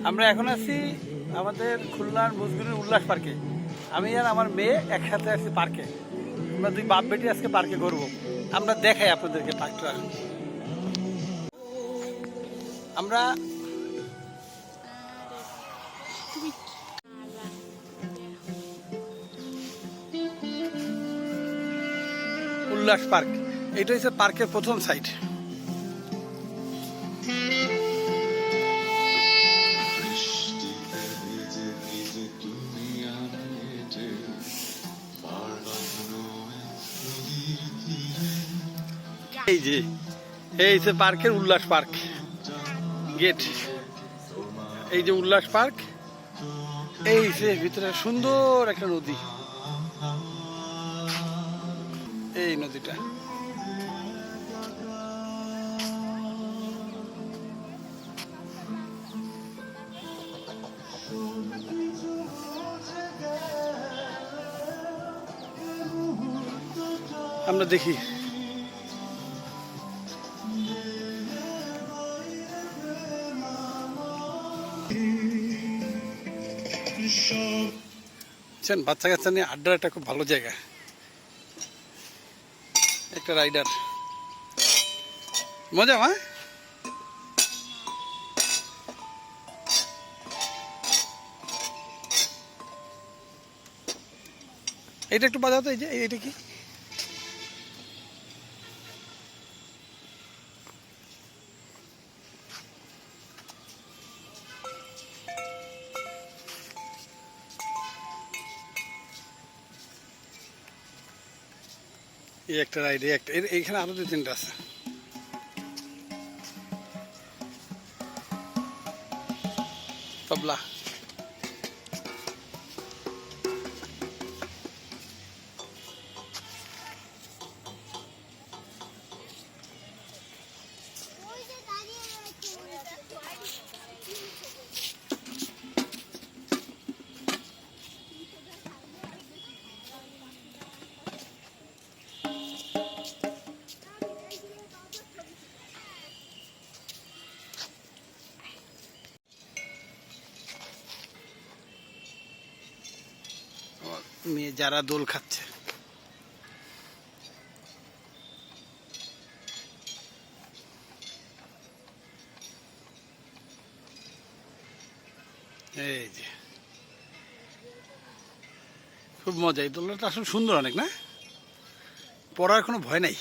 আমরা এখন আছি আমাদের খুলনার মুজগুরির উল্লাস পার্কে। আমি আর আমার মেয়ে একসাথে আছি পার্কে। আমরা দুই বাপ বেটি আজকে পার্কে ঘুরবো। আমরা দেখাই আপনাদেরকে পার্কটা। আমরা উল্লাস পার্ক, এটা হচ্ছে পার্কের প্রথম সাইড। এই যে এই যে পার্কের উল্লাস পার্ক গেট, এই যে উল্লাস পার্ক, এই যে ভিতরে সুন্দর একটা নদী, এই নদীটা। আমরা দেখি বাচ্চা কাচ্চা নিয়ে আড্ডার একটা খুব ভালো জায়গা, একটা রাইডার মজা। মা এটা একটু বাজাও তো, এই যে এইটা কি এই একটা রাইড, একটা এইখানে আরো দুই তিনটা আছে। তবলা, মেয়ে যারা দোল খাচ্ছে। এই যে খুব মজা, এই দোলটা আসলে সুন্দর অনেক না, পড়ার কোনো ভয় নাই।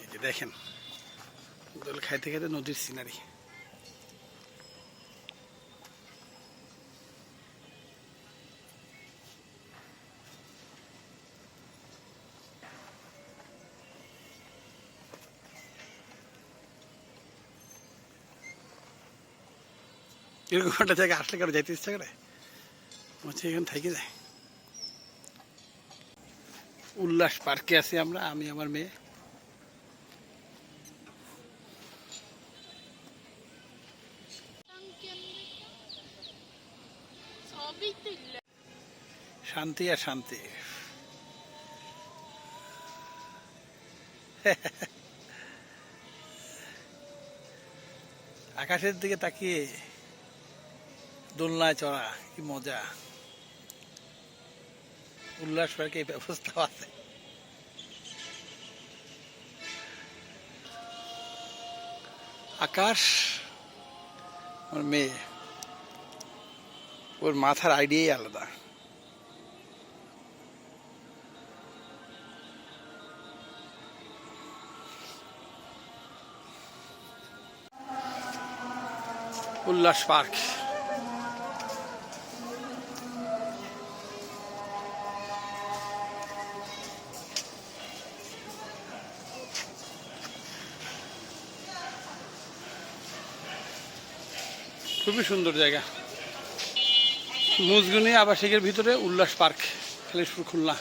এই যে দেখেন দোল খাইতে খাইতে নদীর সিনারি। এরকম একটা জায়গায় আসলে কারো যাইতে ইচ্ছা করে, হচ্ছে এখানে থেকে যায়। উল্লাস পার্কে আছি আমরা, আমি আমার মেয়ে। শান্তি আর শান্তি। আকাশের দিকে তাকিয়ে দোলনায় চড়া কি মজা। উল্লাস পার্কে এই ব্যবস্থা আছে। আকাশ, আমার মেয়ে, ওর মাথার আইডিয়াই আলাদা। উল্লাস পার্ক খুবই সুন্দর জায়গা। মুজগুনি আবাসিকের ভিতরে উল্লাস পার্ক, খালিশপুর, খুলনা।